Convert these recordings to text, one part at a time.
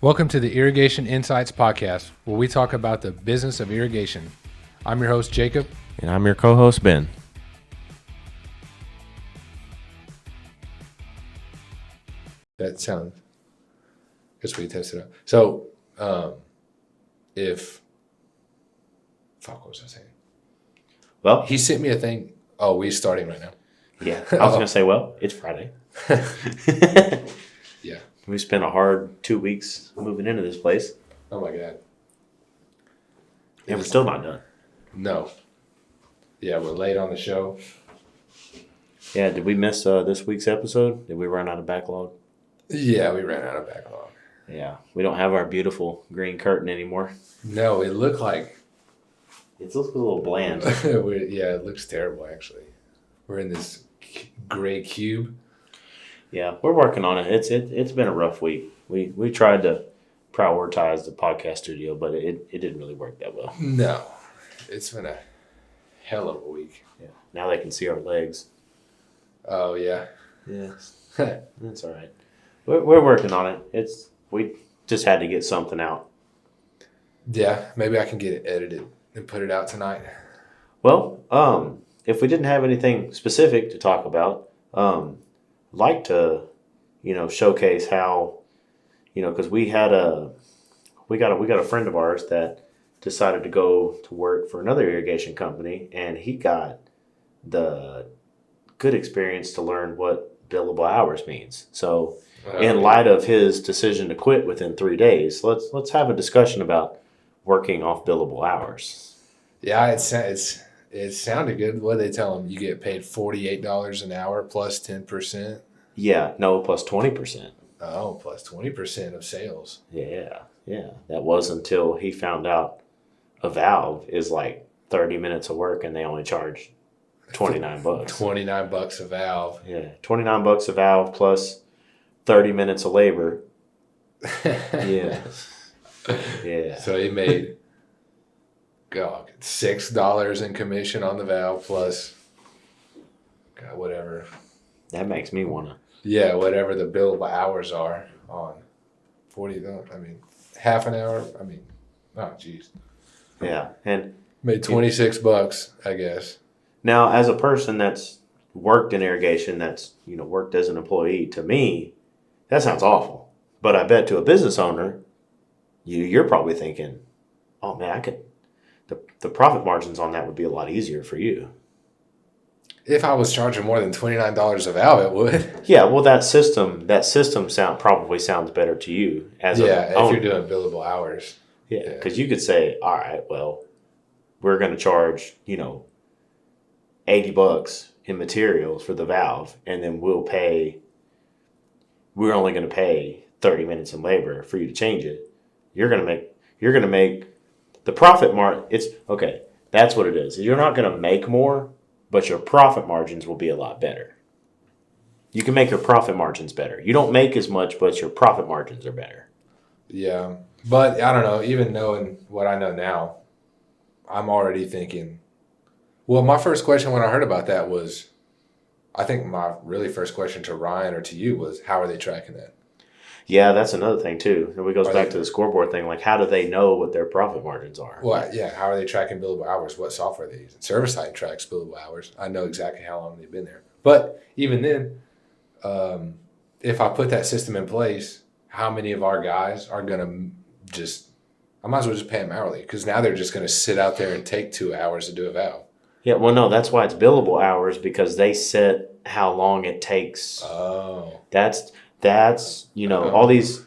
Welcome to the Irrigation Insights Podcast, where we talk about the business of irrigation. I'm your host, Jacob. And I'm your co-host, Ben. That sounds, guess we test it out. So, what was I saying? Well, He sent me a thing. Oh, we're starting right now. yeah, I was going to say, well, it's Friday. Yeah. We spent a hard 2 weeks moving into this place, Oh, my God. and we're still not done. No. Yeah, we're late on the show. Yeah, did we miss this week's episode? Did we run out of backlog? Yeah, we ran out of backlog. Yeah, we don't have our beautiful green curtain anymore. No, it looked like... It looks a little bland. Yeah, it looks terrible, actually. We're in this gray cube. Yeah, we're working on it. It's been a rough week. We tried to prioritize the podcast studio, but it didn't really work that well. No, it's been a hell of a week. Yeah, now they can see our legs. Oh, yeah. Yeah, that's all right. We're working on it. We just had to get something out. Yeah, maybe I can get it edited and put it out tonight. Well, if we didn't have anything specific to talk about, like to, showcase how, because we got a friend of ours that decided to go to work for another irrigation company, and he got the good experience to learn what billable hours means. So, in light of his decision to quit within 3 days, let's have a discussion about working off billable hours. Yeah, it sounded good. What did they tell him? You get paid $48 an hour plus 10%? Yeah, no, plus 20%. Oh, plus 20% of sales. Yeah. That was until he found out a valve is like 30 minutes of work and they only charge $29. $29 a valve. Yeah, $29 a valve plus 30 minutes of labor. Yeah. Yeah. So he made $6 in commission on the valve plus whatever. That makes me want to. Yeah, whatever the billable hours are on 40. I mean, half an hour. I mean, oh, geez. Yeah, and made $26, I guess. Now, as a person that's worked in irrigation, that's worked as an employee, to me, that sounds awful. But I bet to a business owner, you're probably thinking, oh man, I could. The profit margins on that would be a lot easier for you. If I was charging more than $29 a valve, it would. Yeah, well, that system probably sounds better to you as if owner. you're doing billable hours. Yeah, because you could say, all right, well, we're going to charge $80 in materials for the valve, and then we're only going to pay 30 minutes in labor for you to change it. You're going to make the profit margin. It's okay. That's what it is. You're not going to make more, but your profit margins will be a lot better. You can make your profit margins better. You don't make as much, but your profit margins are better. Yeah, but I don't know. Even knowing what I know now, I'm already thinking. Well, my first question when I heard about that was, I think my really first question to Ryan or to you was, how are they tracking that? Yeah, that's another thing too. It goes back to the scoreboard thing. Like, how do they know what their profit margins are? Well, yeah. How are they tracking billable hours? What software are they using? ServiceTitan tracks billable hours. I know exactly how long they've been there. But even then, if I put that system in place, how many of our guys are going to I might as well just pay them hourly, because now they're just going to sit out there and take 2 hours to do a valve. Yeah, well, no, that's why it's billable hours, because they set how long it takes. Oh. That's all these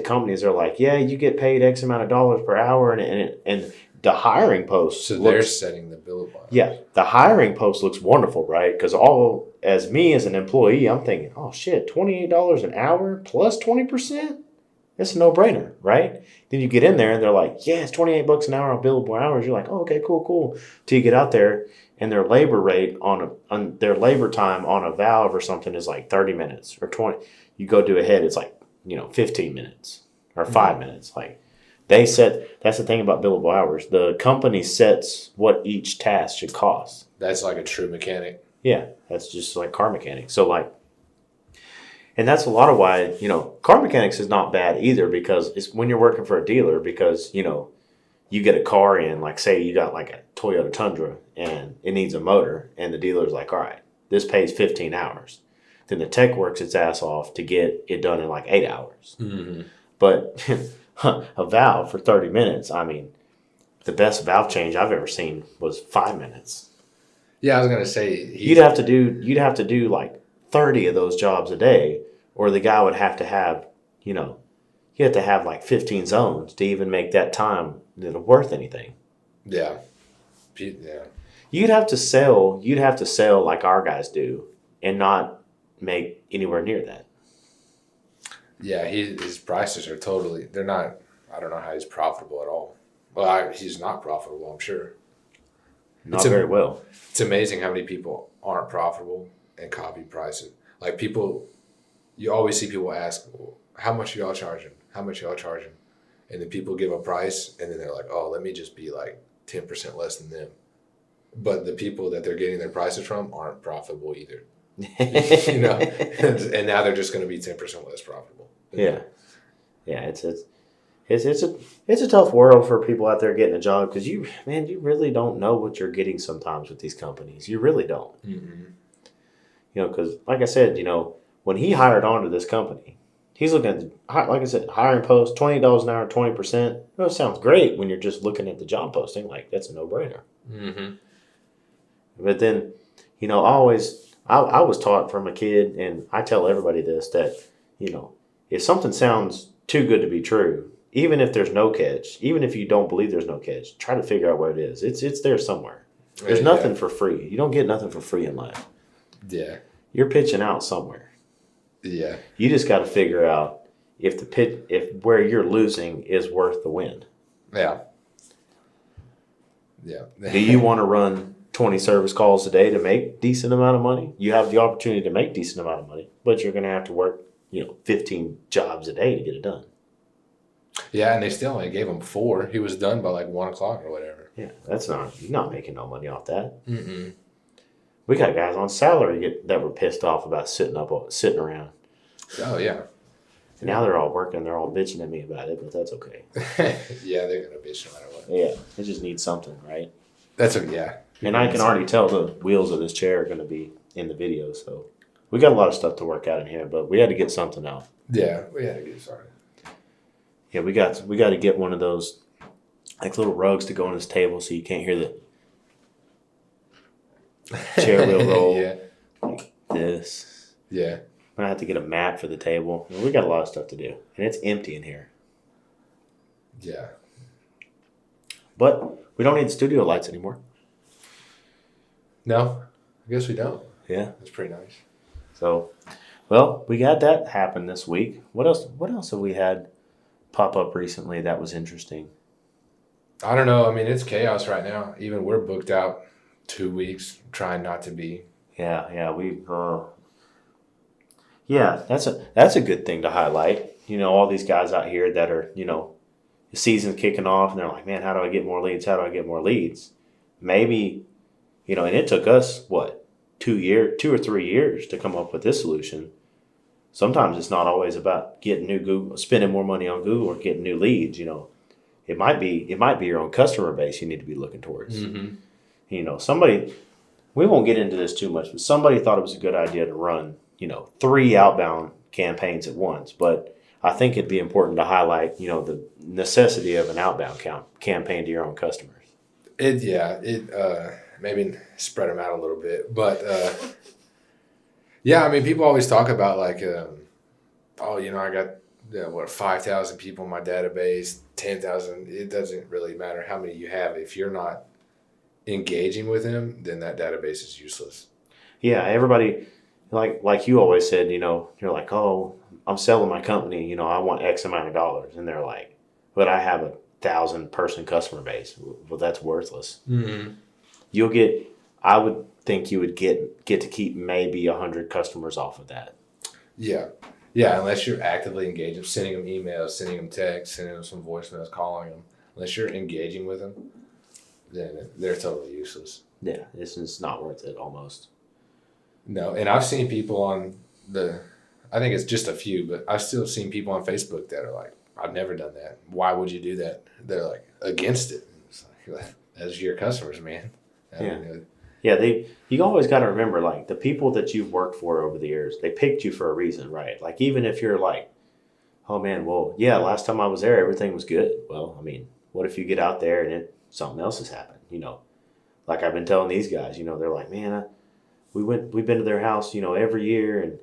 companies are like, yeah, you get paid X amount of dollars per hour, and the hiring post. So they're setting the billable hours. Yeah, the hiring post looks wonderful, right? Because as an employee, I'm thinking, oh shit, $28 an hour plus 20%. It's a no-brainer, right? Then you get in there and they're like, yeah, it's $28 an hour on billable hours. You're like, oh, okay, cool. Till you get out there and their labor rate on their labor time on a valve or something is like 30 minutes or 20. You go do a head, it's like, 15 minutes or 5 minutes. Like that's the thing about billable hours. The company sets what each task should cost. That's like a true mechanic. Yeah, that's just like car mechanics. So like, And that's a lot of why, car mechanics is not bad either, because it's when you're working for a dealer, because, you get a car in, like say you got like a Toyota Tundra and it needs a motor, and the dealer's like, all right, this pays 15 hours. Then the tech works its ass off to get it done in like 8 hours. Mm-hmm. But a valve for 30 minutes, I mean, the best valve change I've ever seen was 5 minutes. Yeah, I was gonna say You'd have to do like 30 of those jobs a day, or the guy would have to have, you have to have like 15 zones to even make that time worth anything. Yeah. Yeah. You'd have to sell like our guys do and not make anywhere near that. Yeah, his prices are they're not, I don't know how he's profitable at all. Well, he's not profitable, I'm sure. Not very well. It's amazing how many people aren't profitable and copy prices. Like people, you always see people ask, well, how much are y'all charging? How much y'all charging? And then people give a price, and then they're like, oh, let me just be like 10% less than them. But the people that they're getting their prices from aren't profitable either. And now they're just going to be 10% less profitable. Yeah. It's a tough world for people out there getting a job, because you really don't know what you're getting sometimes with these companies. You really don't. Mm-hmm. Because like I said, when he hired onto this company, he's looking at, like I said, hiring post, $20 an hour, 20%. That sounds great when you're just looking at the job posting. Like, that's a no-brainer. Mm-hmm. But then, I was taught from a kid, and I tell everybody this, that, if something sounds too good to be true, even if there's no catch, even if you don't believe there's no catch, try to figure out where it is. It's there somewhere. There's nothing for free. You don't get nothing for free in life. Yeah. You're pitching out somewhere. Yeah. You just got to figure out if where you're losing is worth the win. Yeah. Yeah. Do you want to run 20 service calls a day to make decent amount of money? You have the opportunity to make decent amount of money, but you're going to have to work, 15 jobs a day to get it done. Yeah, and they still only gave him 4. He was done by like 1 o'clock or whatever. Yeah, you're not making no money off that. Mm-mm. We got guys on salary that were pissed off about sitting around. Oh, yeah. And now they're all working. They're all bitching at me about it, but that's okay. Yeah, they're going to bitch no matter what. Yeah, they just need something, right? Yeah. And I can already tell the wheels of this chair are going to be in the video, so we got a lot of stuff to work out in here, but we had to get something out. Yeah, we had to get started. Yeah, we got to get one of those like little rugs to go on this table so you can't hear the chair wheel roll. Yeah. Like this. Yeah. I'm going to have to get a mat for the table. We got a lot of stuff to do, and it's empty in here. Yeah. But we don't need the studio lights anymore. No, I guess we don't. Yeah. That's pretty nice. So, well, we had that happen this week. What else have we had pop up recently that was interesting? I don't know. I mean, it's chaos right now. Even we're booked out 2 weeks, trying not to be. Yeah, that's a good thing to highlight. All these guys out here that are, the season's kicking off, and they're like, man, how do I get more leads? How do I get more leads? Maybe, and it took us, 2 or 3 years to come up with this solution. Sometimes it's not always about getting spending more money on Google or getting new leads. It might be your own customer base you need to be looking towards. Mm-hmm. Somebody, we won't get into this too much, but somebody thought it was a good idea to run, 3 outbound campaigns at once. But I think it'd be important to highlight, the necessity of an outbound campaign to your own customers. Maybe spread them out a little bit, but yeah, I mean, people always talk about like, I got 5,000 people in my database, 10,000. It doesn't really matter how many you have. If you're not engaging with them, then that database is useless. Yeah, everybody, like you always said, you're like, oh, I'm selling my company, I want X amount of dollars, and they're like, but I have 1,000-person customer base. Well, that's worthless. Mm-hmm. I would think you would get to keep maybe 100 customers off of that. Yeah. Yeah, unless you're actively engaging, sending them emails, sending them texts, sending them some voicemails, calling them. Unless you're engaging with them, then they're totally useless. Yeah, it's not worth it almost. No, and I've seen people on I think it's just a few, but I've still seen people on Facebook that are like, I've never done that. Why would you do that? They're like against it. It's like, that's your customers, man. You always got to remember, like, the people that you've worked for over the years, they picked you for a reason, right? Like, even if you're like, oh man, well, yeah, last time I was there, everything was good. Well, I mean, what if you get out there and something else has happened? Like I've been telling these guys, they're like, man, we've been to their house, every year, and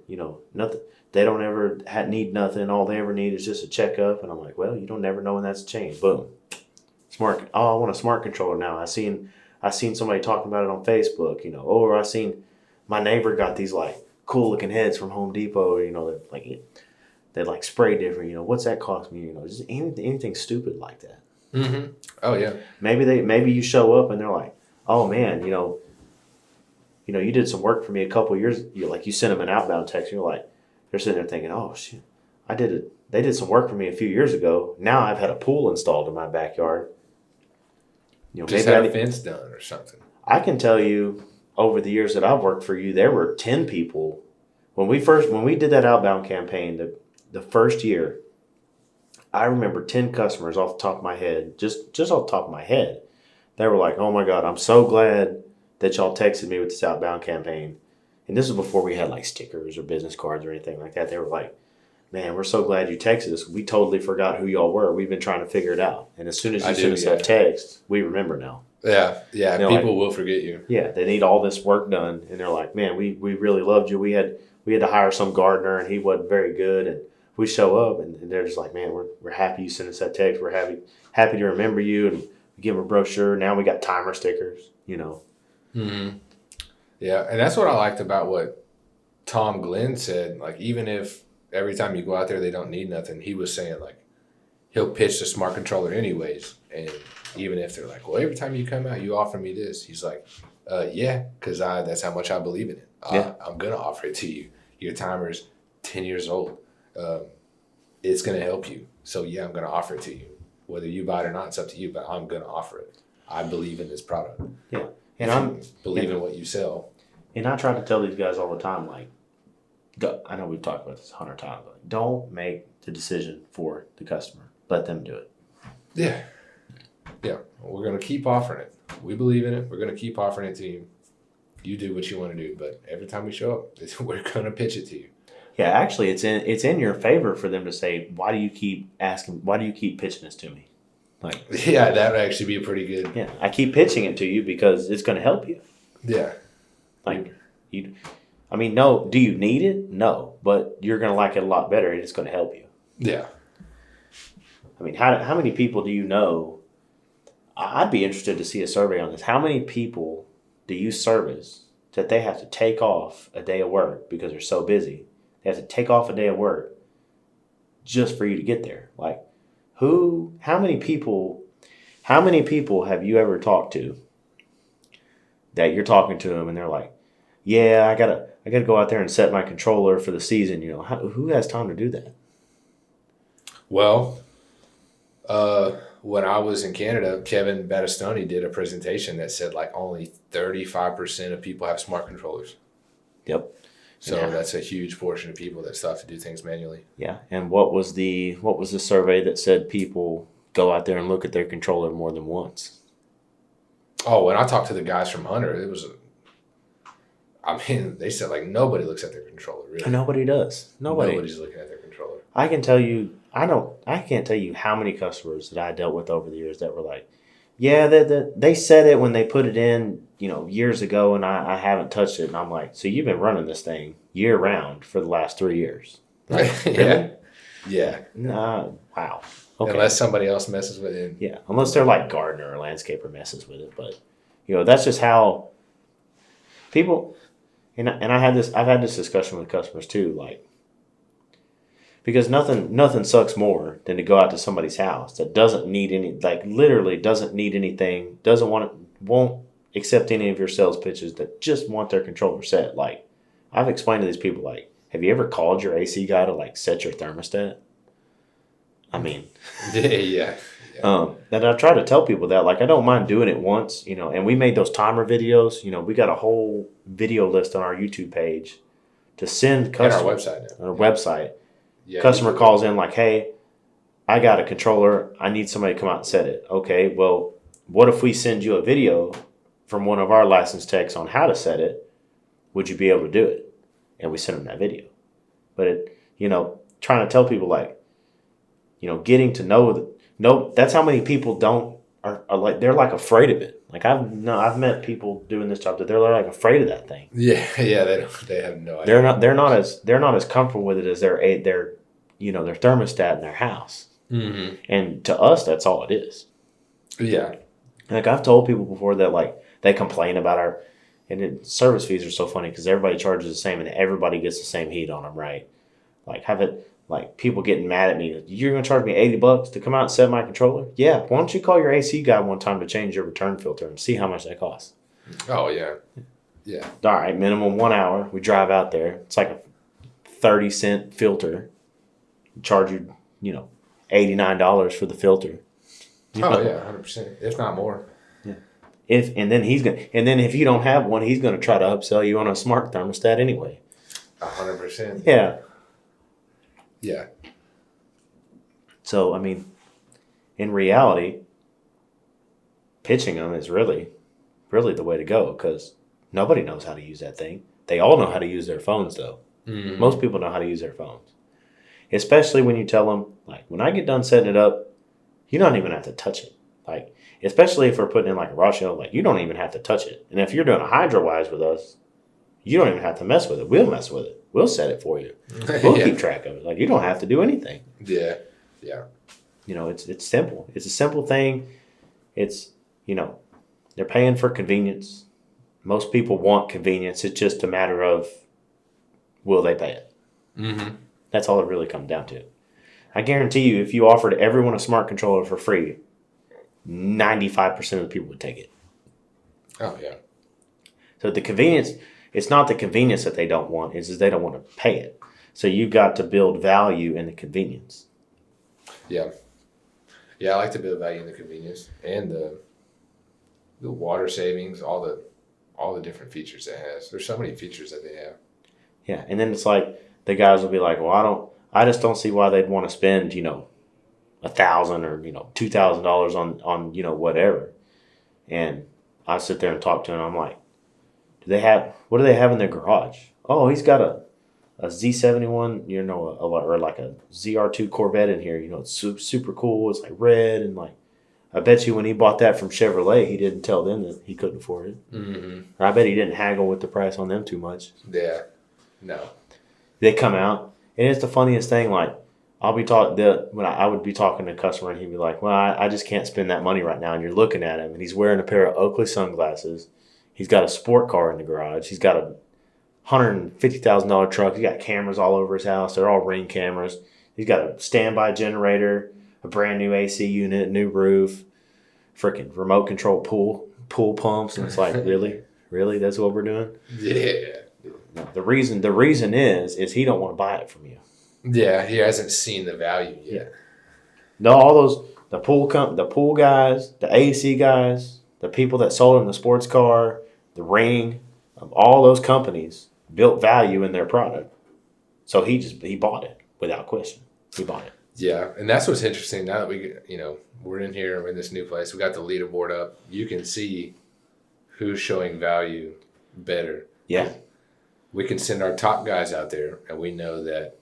nothing. They don't ever need nothing. All they ever need is just a checkup. And I'm like, well, you don't never know when that's changed. Boom, smart. Oh, I want a smart controller now. I seen somebody talking about it on Facebook. Or I seen my neighbor got these like cool looking heads from Home Depot. They like spray different. What's that cost me? Just anything stupid like that. Mm-hmm. Oh yeah. Maybe you show up and they're like, oh man, you did some work for me a couple of years. You sent them an outbound text. And you're like, they're sitting there thinking, oh shit, I did it. They did some work for me a few years ago. Now I've had a pool installed in my backyard. Just had a fence done or something. I can tell you, over the years that I've worked for you, there were 10 people when we did that outbound campaign. The first year, I remember 10 customers off the top of my head, just off the top of my head. They were like, oh my God, I'm so glad that y'all texted me with this outbound campaign. And this was before we had like stickers or business cards or anything like that. They were like, man, we're so glad you texted us. We totally forgot who y'all were. We've been trying to figure it out. And as soon as you send us that text, we remember now. Yeah. People will forget you. Yeah, they need all this work done. And they're like, man, we really loved you. We had to hire some gardener and he wasn't very good. And we show up and they're just like, man, we're happy you sent us that text. We're happy to remember you. And we give them a brochure. Now we got timer stickers, Mm-hmm. Yeah, and that's what I liked about what Tom Glenn said. Like, even if every time you go out there they don't need nothing, he was saying like he'll pitch the smart controller anyways. And even if they're like, well, every time you come out you offer me this, he's like, yeah, because that's how much I believe in it. I'm gonna offer it to you. Your timer's 10 years old. It's gonna help you. So yeah, I'm gonna offer it to you. Whether you buy it or not, it's up to you, but I'm gonna offer it. I believe in this product. Yeah. And I believe in what you sell. And I try to tell these guys all the time, like, I know we've talked about this 100 times, but don't make the decision for the customer. Let them do it. Yeah. Yeah. We're going to keep offering it. We believe in it. We're going to keep offering it to you. You do what you want to do. But every time we show up, we're going to pitch it to you. Yeah, actually, it's in your favor for them to say, why do you keep pitching this to me? Like, yeah, that would actually be pretty good. Yeah, I keep pitching it to you because it's going to help you. Yeah. Like, no, do you need it? No, but you're going to like it a lot better and it's going to help you. Yeah. I mean, how many people do you know? I'd be interested to see a survey on this. How many people do you service that they have to take off a day of work because they're so busy? They have to take off a day of work just for you to get there. Like, how many people have you ever talked to that you're talking to them and they're like, yeah, I gotta go out there and set my controller for the season. Who has time to do that? Well, when I was in Canada, Kevin Battistoni did a presentation that said like only 35% of people have smart controllers. Yep. So that's a huge portion of people that still have to do things manually. Yeah. And what was the survey that said people go out there and look at their controller more than once? Oh, when I talked to the guys from Hunter, they said like nobody looks at their controller. Really. Nobody does. Nobody's looking at their controller. I can tell you, I can't tell you how many customers that I dealt with over the years that were like, yeah, they said it when they put it in, years ago, and I haven't touched it. And I'm like, so you've been running this thing year round for the last 3 years? Like, yeah. Yeah. Wow. Okay. Unless somebody else messes with it. Yeah. Unless they're like gardener or landscaper messes with it. But, that's just how people, and I've had this discussion with customers too, like, because nothing sucks more than to go out to somebody's house that doesn't need literally doesn't need anything, won't accept any of your sales pitches, that just want their controller set. Like, I've explained to these people, like, have you ever called your AC guy to like set your thermostat? I mean, yeah. And I try to tell people that, like, I don't mind doing it once, and we made those timer videos. We got a whole video list on our YouTube page to send And our customer website now. on our website. Yeah, Customer calls in like, hey, I got a controller. I need somebody to come out and set it. Okay, well, what if we send you a video from one of our licensed techs on how to set it? Would you be able to do it? And we send them that video. But trying to tell people like, getting to know that's how many people are like, they're like afraid of it. Like I've met people doing this job that they're like afraid of that thing. Yeah, they have no idea. They're not as comfortable with it as their thermostat in their house. Mm-hmm. And to us, that's all it is. Yeah. Like I've told people before that like they complain about service fees are so funny because everybody charges the same and everybody gets the same heat on them, right? Like people getting mad at me. You're gonna charge me $80 to come out and set my controller? Yeah. Why don't you call your AC guy one time to change your return filter and see how much that costs? Oh yeah. Yeah. All right, minimum 1 hour. We drive out there. It's like a 30-cent filter. Charge you, $89 for the filter. Oh yeah, 100%, if not more. Yeah. If you don't have one, he's gonna try to upsell you on a smart thermostat anyway. 100%. Yeah. Yeah. So I mean, in reality, pitching them is really, really the way to go because nobody knows how to use that thing. They all know how to use their phones though. Mm-hmm. Most people know how to use their phones. Especially when you tell them, like, when I get done setting it up, you don't even have to touch it. Like, especially if we're putting in like a raw shell, like, you don't even have to touch it. And if you're doing a hydro-wise with us, you don't even have to mess with it. We'll mess with it. We'll set it for you. We'll keep track of it. Like, you don't have to do anything. Yeah. Yeah. It's simple. It's a simple thing. It's, they're paying for convenience. Most people want convenience. It's just a matter of will they pay it? Mm-hmm. That's all it really comes down to. I guarantee you, if you offered everyone a smart controller for free, 95% of the people would take it. Oh, yeah. So the convenience, it's not the convenience that they don't want, it's just they don't want to pay it. So you've got to build value in the convenience. Yeah. Yeah, I like to build value in the convenience and the water savings, all the different features it has. There's so many features that they have. Yeah, and then it's like, the guys will be like, well, I just don't see why they'd want to spend, $1,000 or, $2,000 on whatever. And I sit there and talk to him. I'm like, what do they have in their garage? Oh, he's got a Z71, or like a ZR2 Corvette in here. It's super cool. It's like red. And like, I bet you when he bought that from Chevrolet, he didn't tell them that he couldn't afford it. Mm-hmm. Or I bet he didn't haggle with the price on them too much. Yeah. No. They come out, and it's the funniest thing. Like, I would be talking to a customer, and he'd be like, "Well, I just can't spend that money right now." And you're looking at him, and he's wearing a pair of Oakley sunglasses. He's got a sport car in the garage. He's got a $150,000 truck. He's got cameras all over his house. They're all Ring cameras. He's got a standby generator, a brand new AC unit, new roof, freaking remote control pool pumps, and it's like, really, that's what we're doing? Yeah. No, the reason is he don't want to buy it from you. Yeah, he hasn't seen the value yet. Yeah. No, all those the pool guys, the AC guys, the people that sold him the sports car, the Ring, all those companies built value in their product. So he bought it without question. He bought it. Yeah, and that's what's interesting. Now that we're in here, we're in this new place, we got the leaderboard up. You can see who's showing value better. Yeah. We can send our top guys out there, and we know that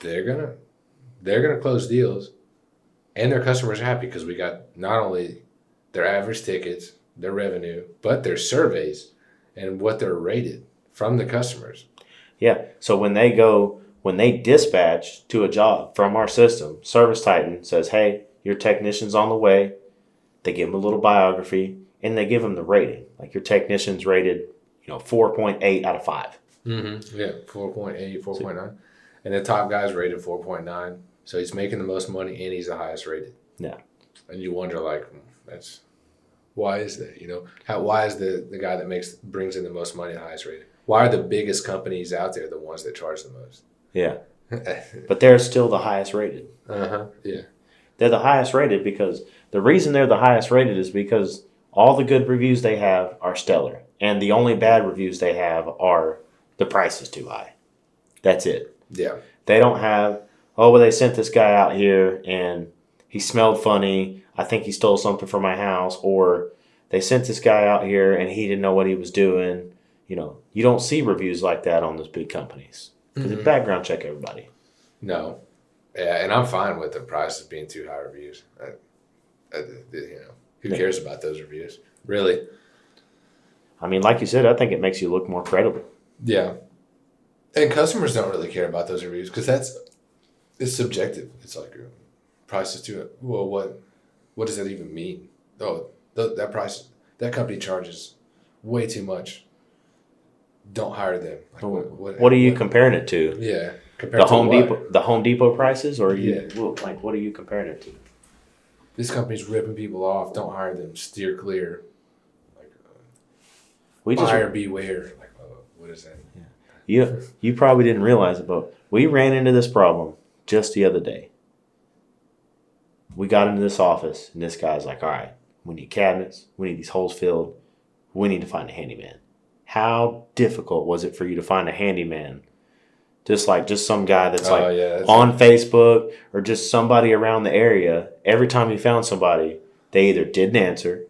they're gonna close deals, and their customers are happy because we got not only their average tickets, their revenue, but their surveys and what they're rated from the customers. Yeah. So when they dispatch to a job from our system, Service Titan says, "Hey, your technician's on the way." They give them a little biography, and they give them the rating. Like, your technician's rated 4.8 out of 5. Mm-hmm. Yeah, 4.8, 4.9. And the top guy's rated 4.9. So he's making the most money and he's the highest rated. Yeah. And you wonder, like, why is that? Why is the guy that brings in the most money the highest rated? Why are the biggest companies out there the ones that charge the most? Yeah. But they're still the highest rated. Uh-huh. Yeah. They're the highest rated because the reason they're the highest rated is because all the good reviews they have are stellar. And the only bad reviews they have are the price is too high. That's it. Yeah. They don't have, oh, well, they sent this guy out here and he smelled funny. I think he stole something from my house. Or they sent this guy out here and he didn't know what he was doing. You know, you don't see reviews like that on those big companies because they background check everybody. No. Yeah, and I'm fine with the prices being too high reviews. Who cares about those reviews? Really? I mean, like you said, I think it makes you look more credible. Yeah. And customers don't really care about those reviews because it's subjective. It's like price is too. Well, what does that even mean? Oh, that company charges way too much. Don't hire them. Like, what are you comparing it to? Yeah, compared to the Home Depot prices, or what are you comparing it to? This company's ripping people off. Don't hire them. Steer clear. Buyer beware. Like, what is that? Yeah. You probably didn't realize it, but we ran into this problem just the other day. We got into this office, and this guy's like, all right, we need cabinets. We need these holes filled. We need to find a handyman. How difficult was it for you to find a handyman? Just some guy that's on Facebook or just somebody around the area. Every time you found somebody, they either didn't answer,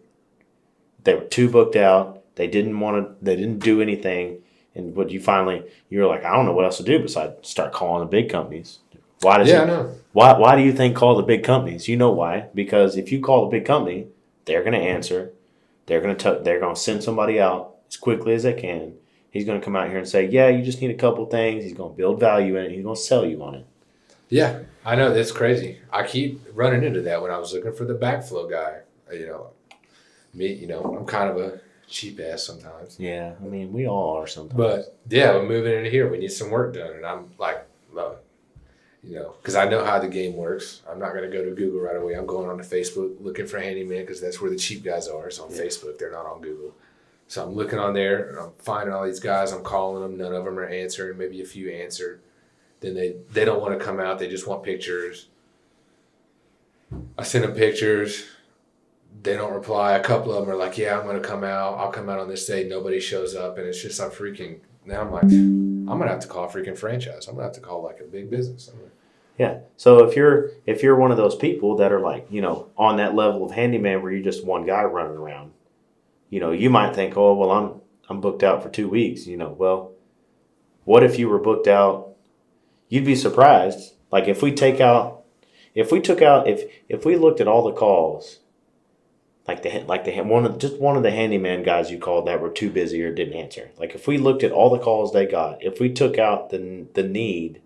they were too booked out, they didn't do anything. And what you're like, I don't know what else to do besides start calling the big companies. I know. Why do you think call the big companies? You know why? Because if you call the big company, they're going to answer. They're going to send somebody out as quickly as they can. He's going to come out here and say, yeah, you just need a couple things. He's going to build value in it. He's going to sell you on it. Yeah, I know. That's crazy. I keep running into that when I was looking for the backflow guy. I'm kind of a cheap ass sometimes. Yeah, I mean, we all are sometimes. But, yeah, we're moving into here. We need some work done. And I'm like, because I know how the game works. I'm not going to go to Google right away. I'm going on to Facebook looking for handyman because that's where the cheap guys are. It's on Facebook. They're not on Google. So I'm looking on there, and I'm finding all these guys. I'm calling them. None of them are answering. Maybe a few answer. Then they don't want to come out. They just want pictures. I send them pictures. They don't reply. A couple of them are like, yeah, I'm going to come out. I'll come out on this day. Nobody shows up, and it's just now I'm like, I'm going to have to call a freaking franchise. I'm going to have to call like a big business. Yeah. So if you're one of those people that are like, on that level of handyman where you're just one guy running around, you might think, oh, well, I'm booked out for 2 weeks. Well, what if you were booked out? You'd be surprised. Like if we looked at all the calls, one of the handyman guys you called that were too busy or didn't answer. Like if we looked at all the calls they got, if we took out the need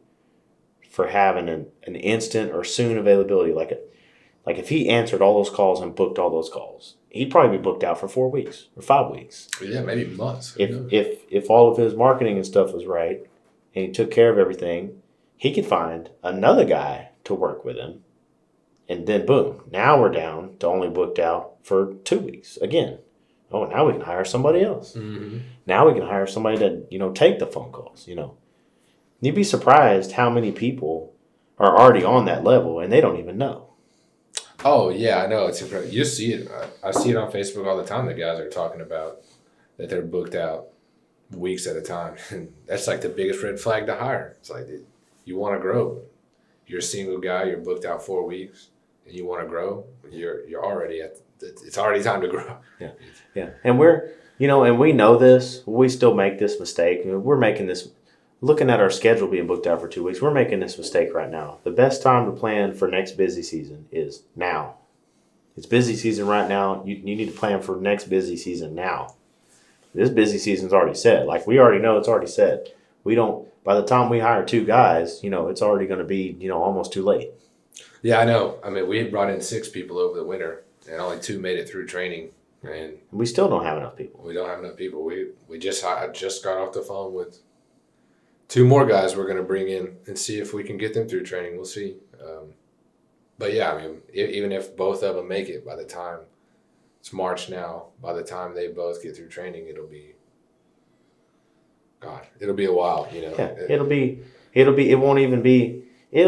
for having an instant or soon availability, like if he answered all those calls and booked all those calls, he'd probably be booked out for 4 weeks or 5 weeks. Yeah, maybe months. If all of his marketing and stuff was right and he took care of everything, he could find another guy to work with him. And then boom, now we're down to only booked out for 2 weeks again. Oh, now we can hire somebody else. Mm-hmm. Now we can hire somebody to, take the phone calls, You'd be surprised how many people are already on that level and they don't even know. Oh, yeah, I know. It's incredible. You see it. I see it on Facebook all the time. The guys are talking about that they're booked out weeks at a time. And that's like the biggest red flag to hire. It's like you want to grow. You're a single guy. You're booked out 4 weeks. And you want to grow. You're already it's already time to grow. Yeah. Yeah. And and we know this. We still make this mistake. We're making this. Looking at our schedule being booked out for 2 weeks, we're making this mistake right now. The best time to plan for next busy season is now. It's busy season right now. You need to plan for next busy season now. This busy season's already set. Like we already know it's already set. By the time we hire 2 guys, it's already going to be, almost too late. Yeah, I know. I mean, we had brought in 6 people over the winter and only 2 made it through training. And we still don't have enough people. We don't have enough people. I just got off the phone with 2 more guys we're going to bring in and see if we can get them through training. We'll see. But yeah, I mean, even if both of them make it by the time it's March now, by the time they both get through training, it'll be a while, Yeah, it'll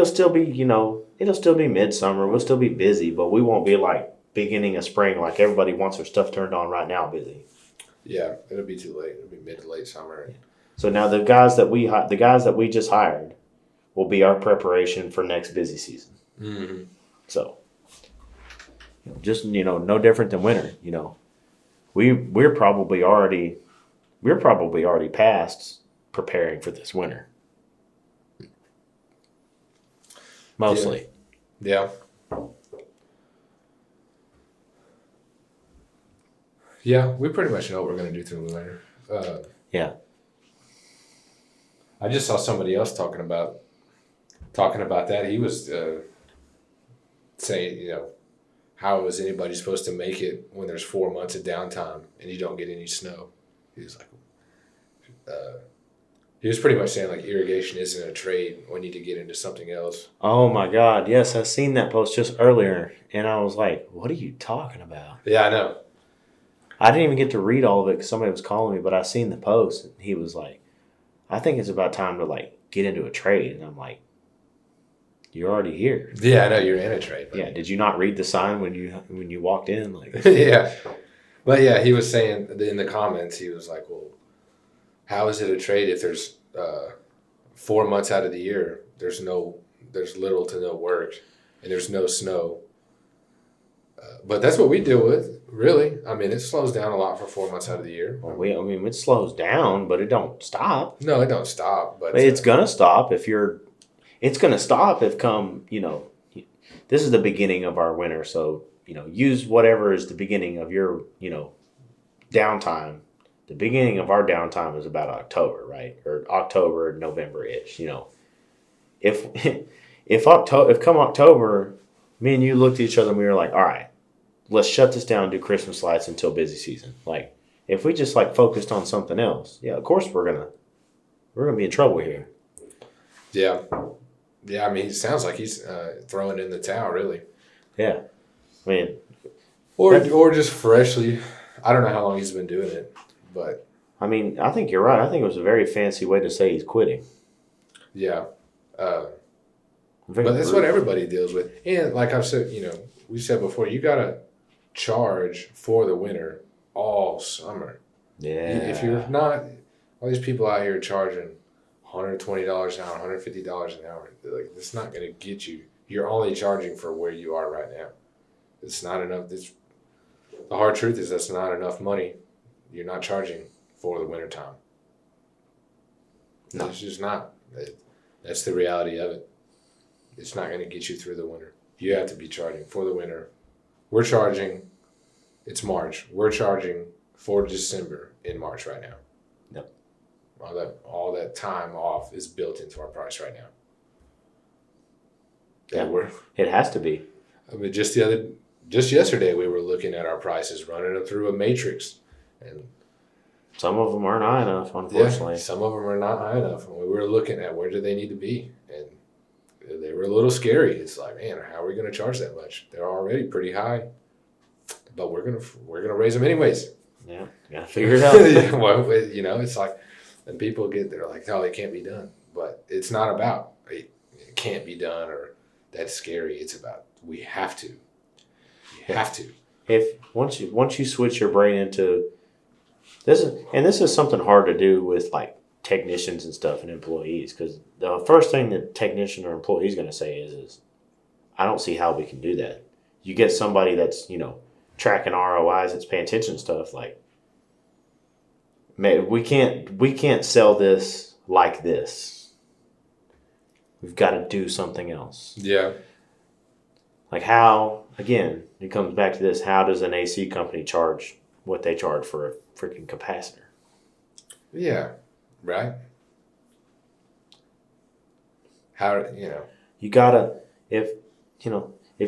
still be midsummer. We'll still be busy, but we won't be like beginning of spring, like everybody wants their stuff turned on right now busy. Yeah, it'll be too late. It'll be mid to late summer. So now the guys that we just hired will be our preparation for next busy season. Mm-hmm. So just no different than winter. We're probably already past preparing for this winter. Mostly. Yeah. Yeah, we pretty much know what we're going to do through the winter. Yeah. I just saw somebody else talking about that. He was saying, how is anybody supposed to make it when there's 4 months of downtime and you don't get any snow? He was like, he was pretty much saying like irrigation isn't a trade. We need to get into something else. Oh my God! Yes, I seen that post just earlier, and I was like, "What are you talking about?" Yeah, I know. I didn't even get to read all of it because somebody was calling me, but I seen the post, and he was like, "I think it's about time to like get into a trade," and I'm like, "You're already here." Yeah, I know you're in a trade. Yeah, did you not read the sign when you walked in? Like, yeah, but yeah, he was saying in the comments, he was like, "Well, how is it a trade if there's 4 months out of the year there's little to no work and there's no snow?" But that's what we deal with, really. I mean, it slows down a lot for 4 months out of the year. well, it slows down, but it don't stop. No, it don't stop. But It's gonna stop if you're. It's gonna stop if this is the beginning of our winter, so use whatever is the beginning of your downtime. The beginning of our downtime is about October, right? Or October, November-ish. If come October, me and you looked at each other and we were like, all right, let's shut this down and do Christmas lights until busy season. Like, if we just like focused on something else, yeah, of course we're gonna be in trouble here. Yeah. Yeah, I mean, it sounds like he's throwing in the towel, really. Yeah. I mean, or just freshly. I don't know how long he's been doing it, but I mean, I think you're right. I think it was a very fancy way to say he's quitting. Yeah. But that's what everybody deals with. And like I've said, we said before, you got to charge for the winter all summer. Yeah. If you're not, all these people out here charging $120 an hour, $150 an hour, like, it's not going to get you. You're only charging for where you are right now. It's not enough. The hard truth is that's not enough money. You're not charging for the winter time. No. It's just not. That's the reality of it. It's not going to get you through the winter. You have to be charging for the winter. We're charging, it's March. We're charging for December in March right now. Yep. All that time off is built into our price right now. Yeah, it has to be. I mean, just yesterday we were looking at our prices, running them through a matrix, and some of them aren't high enough, unfortunately. Yeah, some of them are not high enough, and we were looking at where do they need to be, and they were a little scary. It's like, man, how are we going to charge that much? They're already pretty high, but we're gonna raise them anyways. Yeah, gotta figure it out. Yeah, well, it's like, and people they're like, no, it can't be done, but it's not about it can't be done or that's scary. It's about we have to. You have to. If once you switch your brain into this is something hard to do with like technicians and stuff and employees, because the first thing the technician or employee is going to say is, I don't see how we can do that. You get somebody that's tracking ROIs, that's paying attention to stuff, like, man, we can't sell this like this. We've got to do something else. Yeah. Like how, again, it comes back to this, how does an AC company charge what they charge for a freaking capacitor? Yeah, right? How, You gotta, if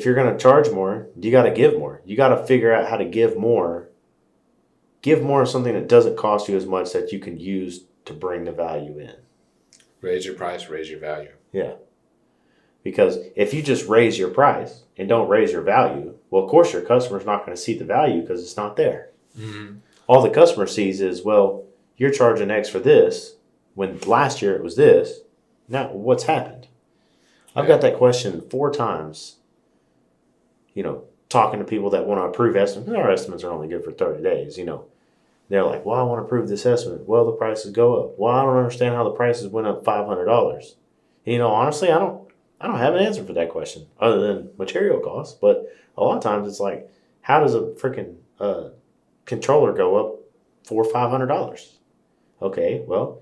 you're gonna charge more, you gotta give more. You gotta figure out how to give more. Give more of something that doesn't cost you as much that you can use to bring the value in. Raise your price, raise your value. Yeah. Because if you just raise your price and don't raise your value, well, of course your customer's not going to see the value because it's not there. Mm-hmm. All the customer sees is, well, you're charging X for this when last year it was this. Now, what's happened? I've got that question 4 times, talking to people that want to approve estimates. Our estimates are only good for 30 days, They're like, well, I want to prove this estimate. Well, the prices go up. Well, I don't understand how the prices went up $500. You know, honestly, I don't have an answer for that question other than material costs. But a lot of times it's like, how does a freaking controller go up $400-$500? Okay, well,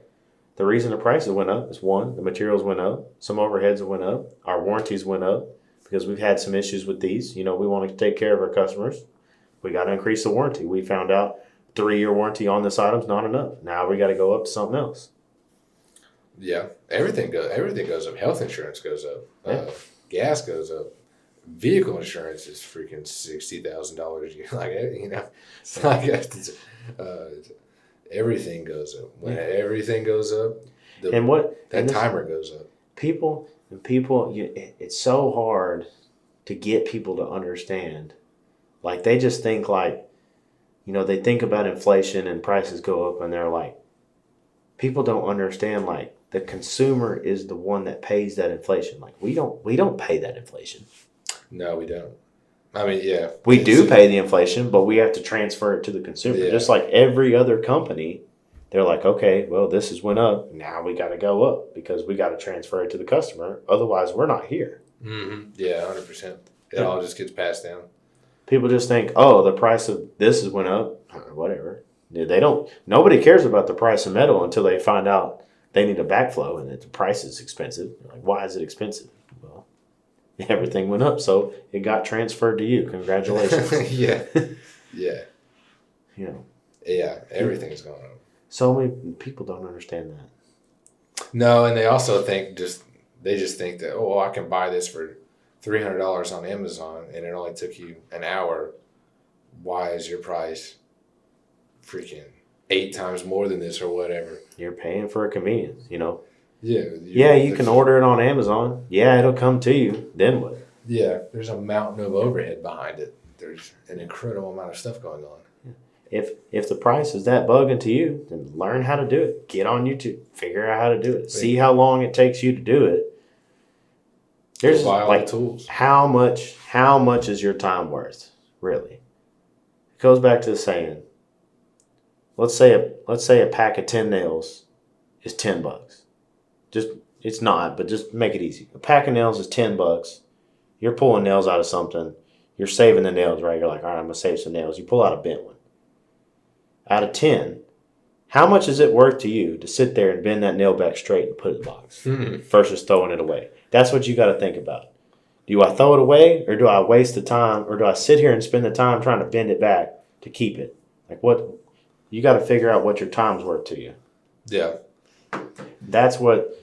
the reason the prices went up is one, the materials went up, some overheads went up, our warranties went up because we've had some issues with these. You know, we want to take care of our customers. We got to increase the warranty. We found out 3-year warranty on this item's not enough. Now we got to go up to something else. Yeah, everything goes up. Health insurance goes up. Yeah. Gas goes up. Vehicle insurance is freaking $60,000 a year. Like, you know, it's like everything goes up. When everything goes up, that timer goes up. People, it's so hard to get people to understand. Like, they just think like, you know, they think about inflation and prices go up and they're like, people don't understand, like, the consumer is the one that pays that inflation. Like, we don't pay that inflation. No, we don't. I mean, yeah. We do pay the inflation, but we have to transfer it to the consumer. Yeah. Just like every other company, they're like, okay, well, this has went up. Now we got to go up because we got to transfer it to the customer. Otherwise, we're not here. Mm-hmm. Yeah, 100%. It all just gets passed down. People just think, oh, the price of this has went up. Whatever. Nobody cares about the price of metal until they find out they need a backflow and that the price is expensive. They're like, why is it expensive? Well, everything went up, so it got transferred to you. Congratulations. Yeah. Yeah. You know. Yeah, everything's going up. So many people don't understand that. No, and they also think they just think that, oh, well, I can buy this for $300 on Amazon and it only took you an hour. Why is your price freaking 8 times more than this or whatever? You're paying for a convenience, you know. Yeah. You can order it on Amazon. Yeah, it'll come to you. Then what? Yeah, there's a mountain of overhead behind it. There's an incredible amount of stuff going on. If the price is that bugging to you, then learn how to do it. Get on YouTube. Figure out how to do it. See how long it takes you to do it. There's buy all the tools. How much is your time worth? Really? It goes back to the saying. Let's say a pack of 10 nails is $10. It's not, but just make it easy. A pack of nails is $10. You're pulling nails out of something. You're saving the nails, right? You're like, all right, I'm gonna save some nails. You pull out a bent one. Out of 10, how much is it worth to you to sit there and bend that nail back straight and put it in the box versus throwing it away? That's what you got to think about. Do I throw it away, or do I waste the time, or do I sit here and spend the time trying to bend it back to keep it? Like, what? You got to figure out what your time's worth to you. Yeah. That's what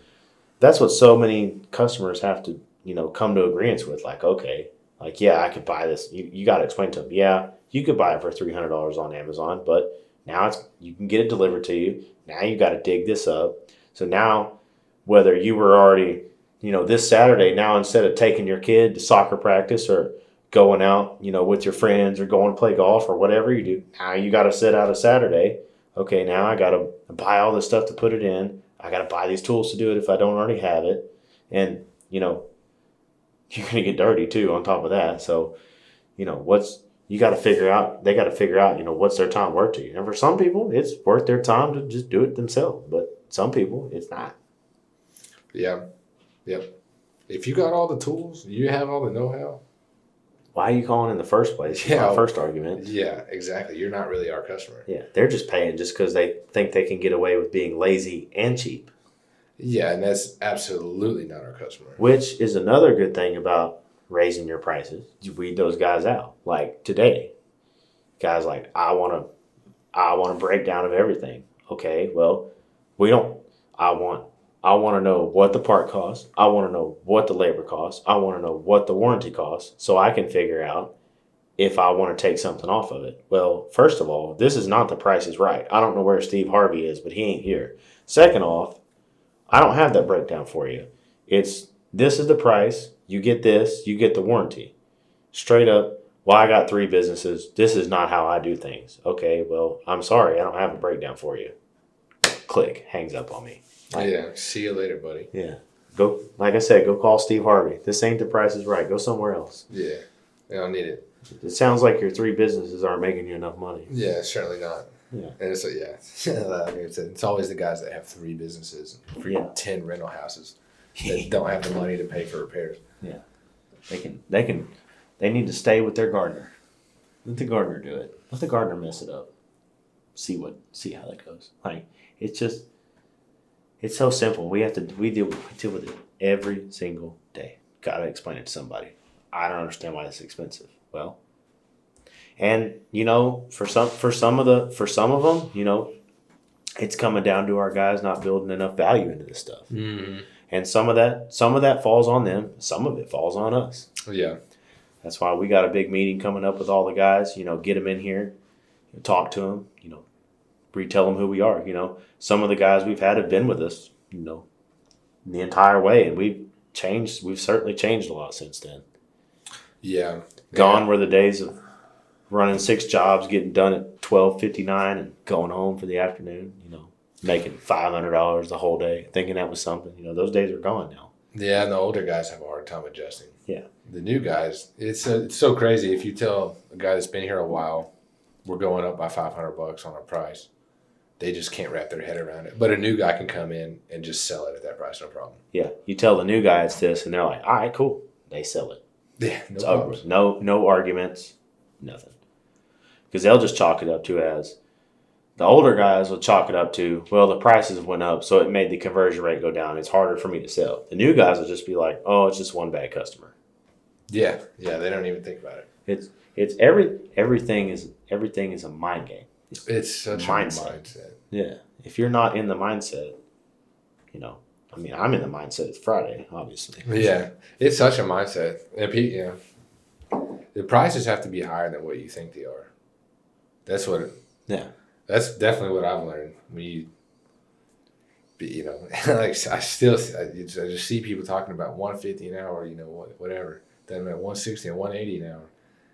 so many customers have to, you know, come to agreement with. Like, okay, like, yeah, I could buy this. You got to explain to them, yeah, you could buy it for $300 on Amazon, but now you can get it delivered to you. Now you got to dig this up. So now, whether you were already, you know, this Saturday, now instead of taking your kid to soccer practice or going out, you know, with your friends or going to play golf or whatever you do, now you got to set out a Saturday. Okay, now I got to buy all this stuff to put it in. I got to buy these tools to do it if I don't already have it. And, you know, you're going to get dirty too on top of that. So, you know, they got to figure out, you know, what's their time worth to you. And for some people, it's worth their time to just do it themselves. But some people, it's not. Yeah. Yep. If you got all the tools, you have all the know-how. Why are you calling in the first place? Yeah. My first argument. Yeah, exactly. You're not really our customer. Yeah. They're just paying just because they think they can get away with being lazy and cheap. Yeah, and that's absolutely not our customer. Which is another good thing about raising your prices. You weed those guys out. Like today, guys like, I want a breakdown of everything. Okay, well, I want to know what the part costs. I want to know what the labor costs. I want to know what the warranty costs so I can figure out if I want to take something off of it. Well, first of all, this is not the Price is Right. I don't know where Steve Harvey is, but he ain't here. Second off, I don't have that breakdown for you. This is the price. You get this. You get the warranty. Straight up, well, I got 3 businesses. This is not how I do things. Okay, well, I'm sorry. I don't have a breakdown for you. Click. Hangs up on me. Yeah, see you later, buddy. Yeah. Go, like I said, go call Steve Harvey. This ain't the Price is Right. Go somewhere else. Yeah, I don't need it. It sounds like your 3 businesses aren't making you enough money. Yeah, certainly not. Yeah. And it's like, like I said, it's always the guys that have 3 businesses and freaking 10 rental houses that don't have the money to pay for repairs. Yeah. They need to stay with their gardener. Let the gardener do it. Let the gardener mess it up. See how that goes. Like, it's so simple. We deal with it every single day. Gotta explain it to somebody. I don't understand why it's expensive. Well, and for some of them, it's coming down to our guys not building enough value into this stuff. Mm-hmm. And some of that falls on them. Some of it falls on us. Yeah. That's why we got a big meeting coming up with all the guys. Get them in here, talk to them. Retell them who we are. Some of the guys we've had have been with us, the entire way, and we've changed. We've certainly changed a lot since then. Yeah. Gone were the days of running 6 jobs, getting done at 12:59, and going home for the afternoon. Making $500 the whole day, thinking that was something. Those days are gone now. Yeah, and the older guys have a hard time adjusting. Yeah. The new guys, it's so crazy. If you tell a guy that's been here a while, we're going up by $500 on our price, they just can't wrap their head around it. But a new guy can come in and just sell it at that price, no problem. Yeah, you tell the new guy it's this, and they're like, "All right, cool." They sell it. Yeah, It's over. No arguments, nothing. Because they'll just chalk it up to as the older guys will chalk it up to, well, the prices went up, so it made the conversion rate go down. It's harder for me to sell. The new guys will just be like, "Oh, it's just one bad customer." Yeah, they don't even think about it. It's everything is a mind game. It's such a mindset. Yeah, if you're not in the mindset, I'm in the mindset. It's Friday, obviously. Yeah, it's such a mindset. And the prices have to be higher than what you think they are. That's what. That's definitely what I've learned. Like I just see people talking about $150 an hour. Whatever. Then I'm at $160 and $180 an hour,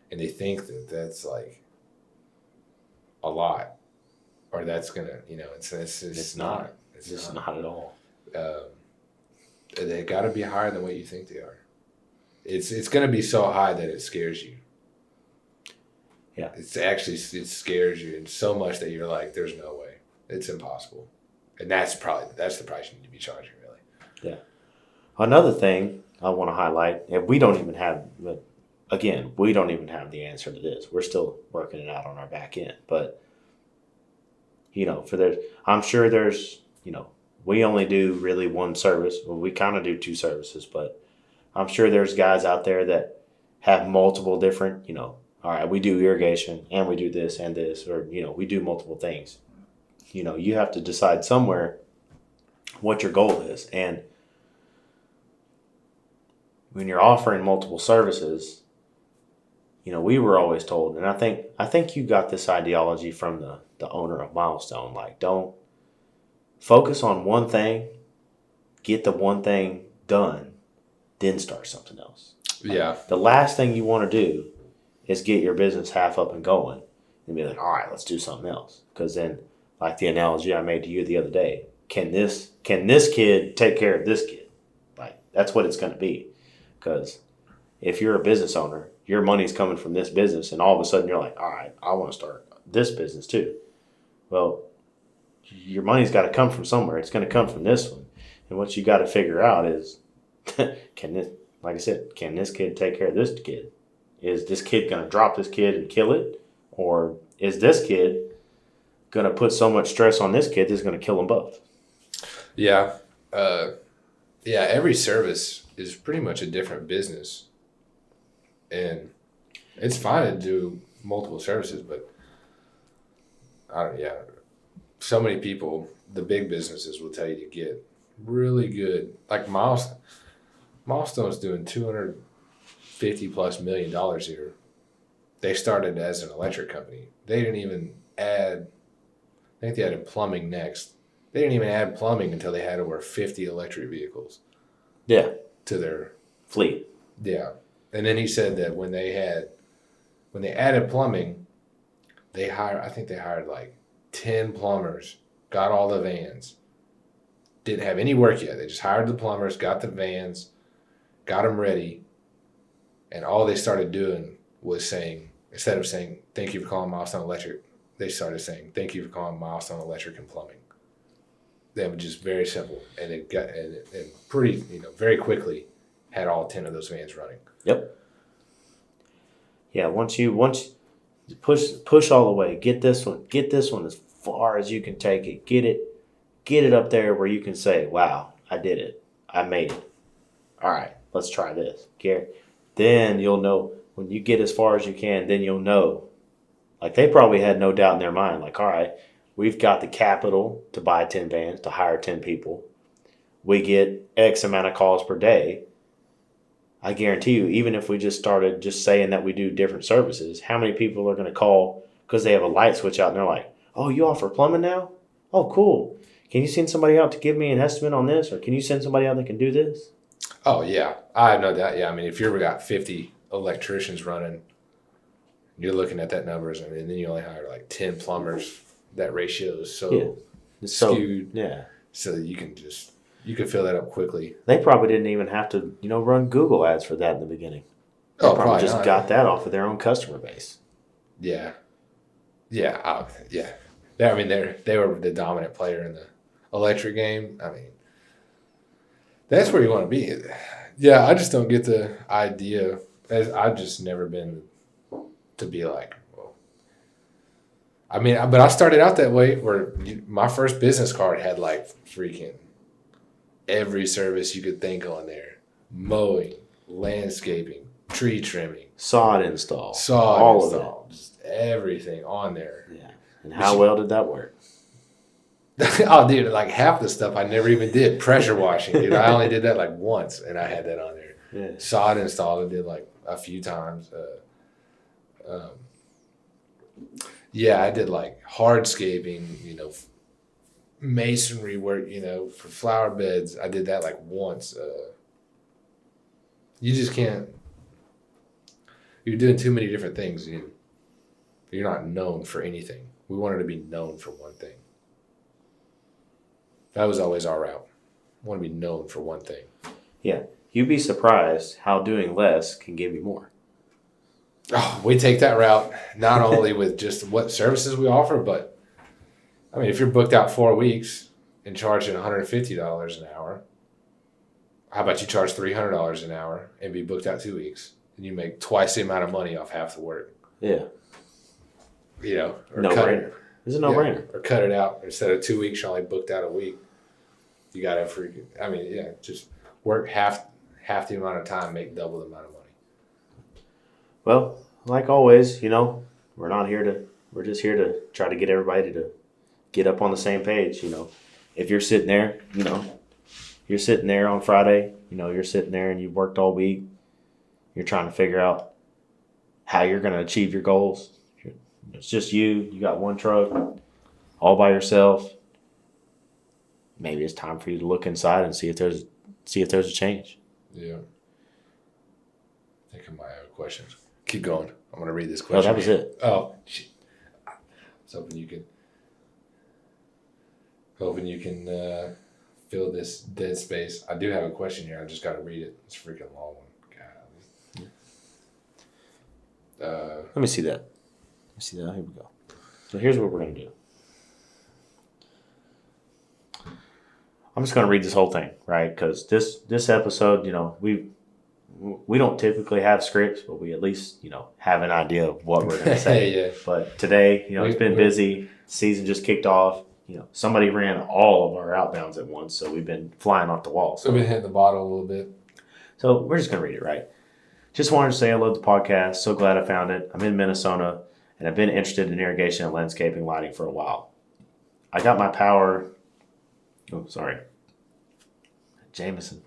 and they think that that's like a lot, or that's gonna. It's not. It's not at all. They got to be higher than what you think they are. It's going to be so high that it scares you. Yeah. It scares you, and so much that you're like, there's no way. It's impossible. And that's the price you need to be charging, really. Yeah. Another thing I want to highlight, and we don't even have the answer to this. We're still working it out on our back end. But, I'm sure there's, we only do really one service. Well, we kind of do 2 services, but I'm sure there's guys out there that have multiple different, all right, we do irrigation and we do this and this, or, we do multiple things. You have to decide somewhere what your goal is. And when you're offering multiple services, we were always told, and I think you got this ideology from the owner of Milestone, like, don't focus on one thing, get the one thing done, then start something else. Yeah. The last thing you want to do is get your business half up and going and be like, all right, let's do something else. Because then, like the analogy I made to you the other day, can this kid take care of this kid? Like, that's what it's going to be. Because if you're a business owner, your money's coming from this business, and all of a sudden you're like, all right, I want to start this business too. Well, your money's got to come from somewhere. It's going to come from this one. And what you got to figure out is, can this kid take care of this kid? Is this kid going to drop this kid and kill it? Or is this kid going to put so much stress on this kid that's going to kill them both? Yeah. Every service is pretty much a different business. And it's fine to do multiple services, but so many people, the big businesses will tell you to get really good. Like Milestone's doing $250+ million here. They started as an electric company. They didn't even add, I think they added plumbing next. They didn't even add plumbing until they had over 50 electric vehicles. Yeah. To their fleet. Yeah. And then he said that when they added plumbing, they hired like 10 plumbers, got all the vans. Didn't have any work yet. They just hired the plumbers, got the vans, got them ready. And all they started doing was saying, instead of saying, thank you for calling Milestone Electric, they started saying, "Thank you for calling Milestone Electric and Plumbing." They were just very simple, and it got and pretty, very quickly had all 10 of those vans running. Yep. Yeah, once you push all the way, get this one as far as you can take it. Get it up there where you can say, "Wow, I did it. I made it. All right, let's try this." Then you'll know when you get as far as you can. Then you'll know. Like they probably had no doubt in their mind. Like, all right, we've got the capital to buy 10 vans to hire 10 people. We get X amount of calls per day. I guarantee you, even if we just started just saying that we do different services, how many people are going to call because they have a light switch out and they're like, "Oh, you offer plumbing now? Oh, cool. Can you send somebody out to give me an estimate on this? Or can you send somebody out that can do this?" Oh, yeah. I have no doubt. Yeah, I mean, if you've got 50 electricians running, you're looking at that numbers, and then you only hire like 10 plumbers. That ratio is so skewed. Yeah. So you can fill that up quickly. They probably didn't even have to, run Google ads for that in the beginning. They probably just got that off of their own customer base. Yeah. Yeah. I mean, they were the dominant player in the electric game. I mean, that's where you want to be. Yeah, I just don't get the idea. I've just never been to be like, well, I mean, but I started out that way where my first business card had like freaking every service you could think on there: mowing, landscaping, tree trimming, sod install, all of it, just everything on there. Yeah. And how well did that work? Oh, dude, like half the stuff I never even did. Pressure washing, dude. I only did that like once, and I had that on there. Yeah. Sod install, I did like a few times. Yeah, I did like hardscaping, masonry work, for flower beds. I did that like once. You just can't. You're doing too many different things. You're not known for anything. We wanted to be known for one thing. That was always our route. I want to be known for one thing. Yeah. You'd be surprised how doing less can give you more. Oh, we take that route not only with just what services we offer, but I mean, if you're booked out 4 weeks and charging $150 an hour, how about you charge $300 an hour and be booked out 2 weeks, and you make twice the amount of money off half the work? Yeah. Or no-brainer. It's a no-brainer. Or cut it out. Instead of 2 weeks, you're only booked out a week. You got to just work half the amount of time, make double the amount of money. Well, like always, we're just here to try to get everybody to get up on the same page. If you're sitting there, you're sitting there on Friday, you're sitting there and you've worked all week, you're trying to figure out how you're going to achieve your goals. It's just you got one truck all by yourself. Maybe it's time for you to look inside and see if there's a change. Yeah. I think I might have questions. Keep going. I'm going to read this question. Oh, that was it. Oh, shit. I was hoping you can fill this dead space. I do have a question here. I just got to read it. It's a freaking long one. God. Let me see that. Here we go. So here's what we're going to do. I'm just going to read this whole thing, right? Because this episode, we don't typically have scripts, but we at least, have an idea of what we're going to say. Yeah. But today, it's been busy. Season just kicked off. Somebody ran all of our outbounds at once, so we've been flying off the wall. So we've been hitting the bottle a little bit. So we're just going to read it, right? Just wanted to say I love the podcast. So glad I found it. I'm in Minnesota, and I've been interested in irrigation and landscaping lighting for a while. I got my power... Oh, sorry. Jameson.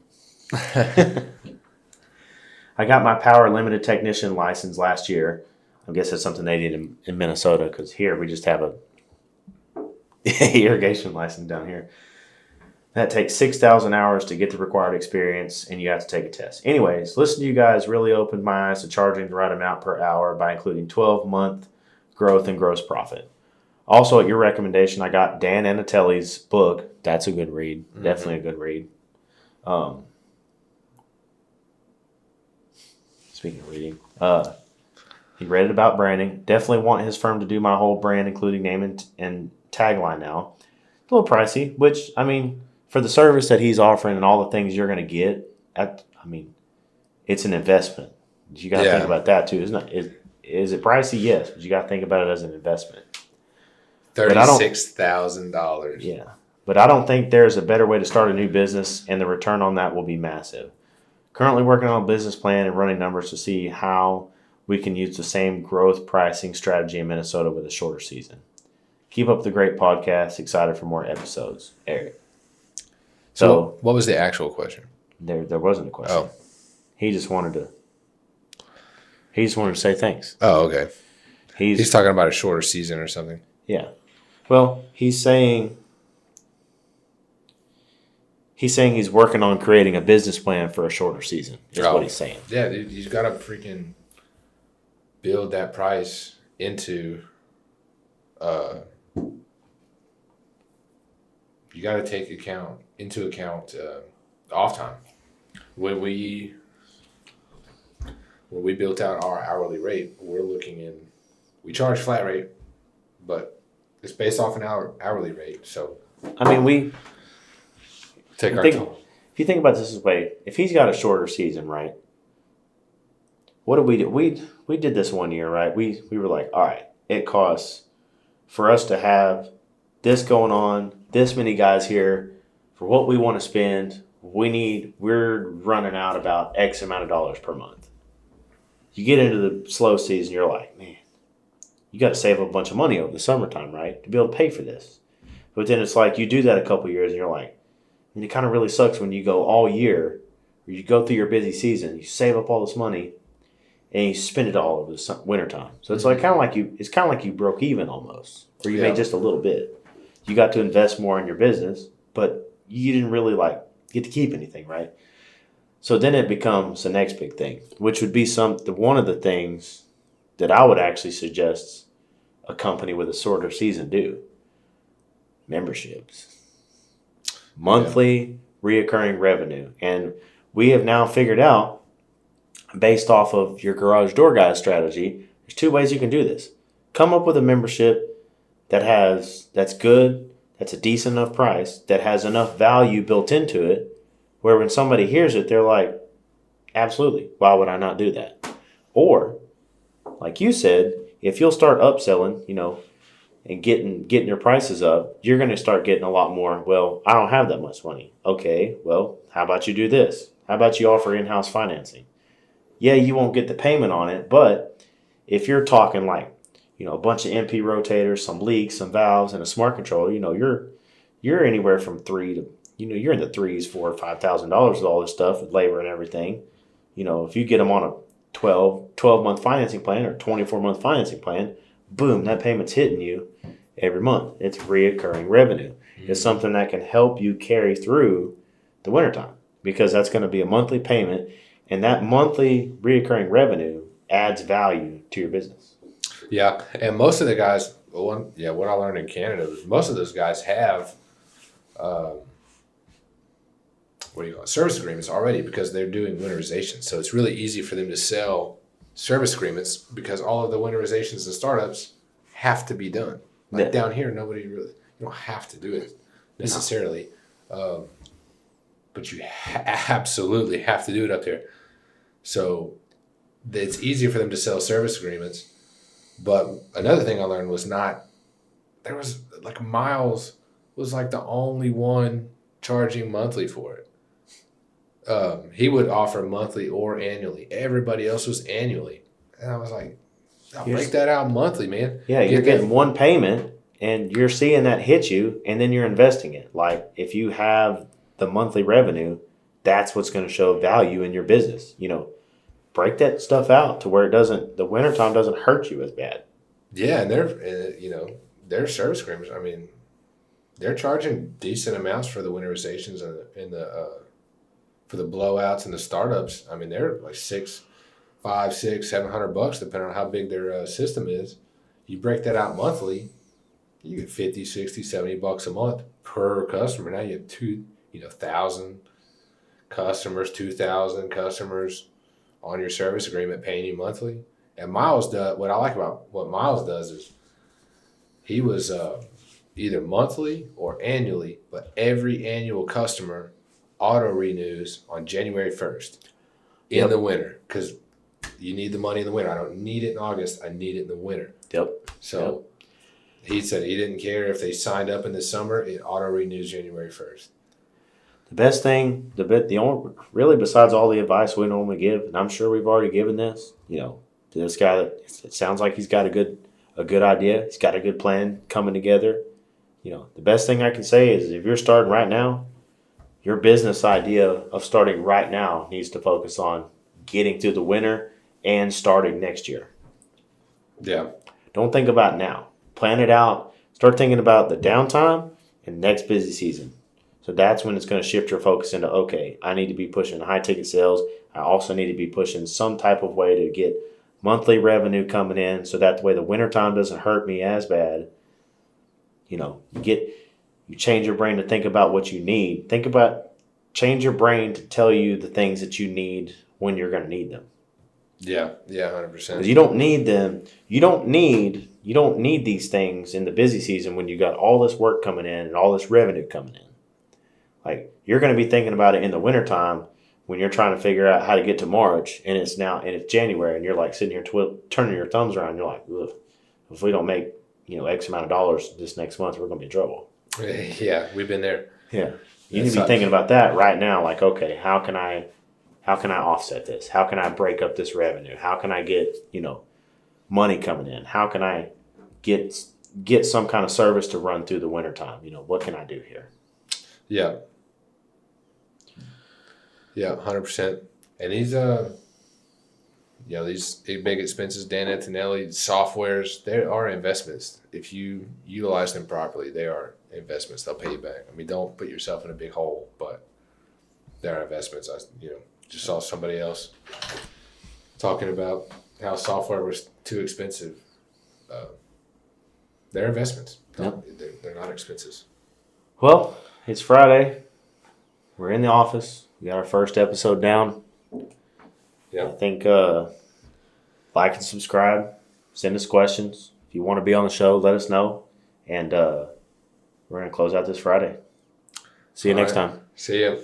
I got my power limited technician license last year. I guess that's something they need in Minnesota, because here we just have a irrigation license down here. That takes 6,000 hours to get the required experience, and you have to take a test. Anyways, listen to you guys really opened my eyes to charging the right amount per hour by including 12-month growth and gross profit. Also, at your recommendation, I got Dan Anatelli's book. That's a good read. Mm-hmm. Definitely a good read. Speaking of reading, He read it about branding. Definitely want his firm to do my whole brand, including name and tagline now. A little pricey, which, I mean, for the service that he's offering and all the things you're going to get, it's an investment. You got to think about that too. Is it pricey? Yes, but you got to think about it as an investment. $36,000. Yeah, but I don't think there's a better way to start a new business, and the return on that will be massive. Currently working on a business plan and running numbers to see how we can use the same growth pricing strategy in Minnesota with a shorter season. Keep up the great podcast. Excited for more episodes, Eric. So what was the actual question? There wasn't a question. Oh, he just wanted to say thanks. Oh, okay. He's talking about a shorter season or something. Yeah. Well, he's saying he's working on creating a business plan for a shorter season. Is what he's saying. Yeah, dude, he's got to freaking build that price into. You got to take into account off time. When we built out our hourly rate, we charge flat rate, but it's based off an hourly rate. So I mean, if you think about this way, if he's got a shorter season, right? What did we do? We did this one year, right? We were like, all right, it costs for us to have this going on, this many guys here, for what we want to spend. We're running out about X amount of dollars per month. You get into the slow season, you're like, man, you got to save a bunch of money over the summertime, right, to be able to pay for this. But then it's like you do that a couple years, and you're like, and it kind of really sucks when you go all year, or you go through your busy season, you save up all this money, and you spend it all over the wintertime. So it's like kind of like you broke even almost, or you made just a little bit. You got to invest more in your business, but you didn't really get to keep anything, right? So then it becomes the next big thing, which would be one of the things that I would actually suggest a company with a shorter season do. Memberships. Monthly reoccurring revenue. And we have now figured out, based off of your garage door guy strategy, there's two ways you can do this. Come up with a membership that's good, that's a decent enough price, that has enough value built into it, where when somebody hears it, they're like, absolutely, why would I not do that? Or, like you said, if you'll start upselling, and getting your prices up, you're going to start getting a lot more, well, I don't have that much money. Okay, well, how about you do this? How about you offer in-house financing? Yeah, you won't get the payment on it, but if you're talking a bunch of MP rotators, some leaks, some valves, and a smart controller, you're anywhere from $3,000 to, you're in the $3,000, $4,000, $5,000 with all this stuff, with labor and everything. If you get them on a 12-month financing plan or 24-month financing plan, boom, that payment's hitting you every month. It's reoccurring revenue. Mm-hmm. It's something that can help you carry through the wintertime, because that's going to be a monthly payment, and that monthly reoccurring revenue adds value to your business. Yeah, and most of the guys, what I learned in Canada was most of those guys have service agreements already, because they're doing winterization. So it's really easy for them to sell service agreements, because all of the winterizations and startups have to be done. Down here, you don't have to do it necessarily, but you absolutely have to do it up there. So it's easier for them to sell service agreements. But another thing I learned was Miles was the only one charging monthly for it. He would offer monthly or annually. Everybody else was annually. And I was like, I'll break that out monthly, man. Yeah, you're getting one payment, and you're seeing that hit you, and then you're investing it. If you have the monthly revenue, that's what's going to show value in your business. Break that stuff out to where the wintertime doesn't hurt you as bad. Yeah, and their service agreements, they're charging decent amounts for the winterizations and for the blowouts and the startups. They're like $500, $600, $700, depending on how big their system is. You break that out monthly, you get $50, $60, $70 a month per customer. Now you have 1,000 customers, 2,000 customers on your service agreement paying you monthly. And Miles does what I like about what Miles does is he was either monthly or annually, but every annual customer auto renews on January 1st in the winter because you need the money in the winter. I don't need it in August. I need it in the winter. Yep. So he said he didn't care if they signed up in the summer. It auto renews January 1st. The best thing, the only really besides all the advice we normally give, and I'm sure we've already given this, to this guy, it sounds like he's got a good idea. He's got a good plan coming together. The best thing I can say is if you're starting right now, your business idea of starting right now needs to focus on getting through the winter and starting next year. Yeah. Don't think about now. Plan it out. Start thinking about the downtime and next busy season. So that's when it's going to shift your focus into, okay, I need to be pushing high ticket sales. I also need to be pushing some type of way to get monthly revenue coming in so that the way the wintertime doesn't hurt me as bad. You change your brain to think about what you need. Change your brain to tell you the things that you need when you're going to need them. Yeah, 100%. Because you don't need them. You don't need these things in the busy season when you got all this work coming in and all this revenue coming in. Like you're going to be thinking about it in the wintertime when you're trying to figure out how to get to March and it's January and you're like sitting here turning your thumbs around. You're like, ugh, if we don't make X amount of dollars this next month, we're going to be in trouble. Yeah, we've been there. Yeah, you need to be thinking about that right now. Like, okay, how can I offset this? How can I break up this revenue? How can I get money coming in? How can I get some kind of service to run through the wintertime? What can I do here? Yeah. Yeah, 100%. And these big expenses, Dan Antonelli, softwares, they are investments. If you utilize them properly, they are investments. They'll pay you back. I mean, don't put yourself in a big hole, but they are investments. I just saw somebody else talking about how software was too expensive. They're investments. Yep. They're not expenses. Well, it's Friday. We're in the office. We got our first episode down. Yeah. I think like and subscribe. Send us questions. If you want to be on the show, let us know. And we're going to close out this Friday. See you next time. See ya.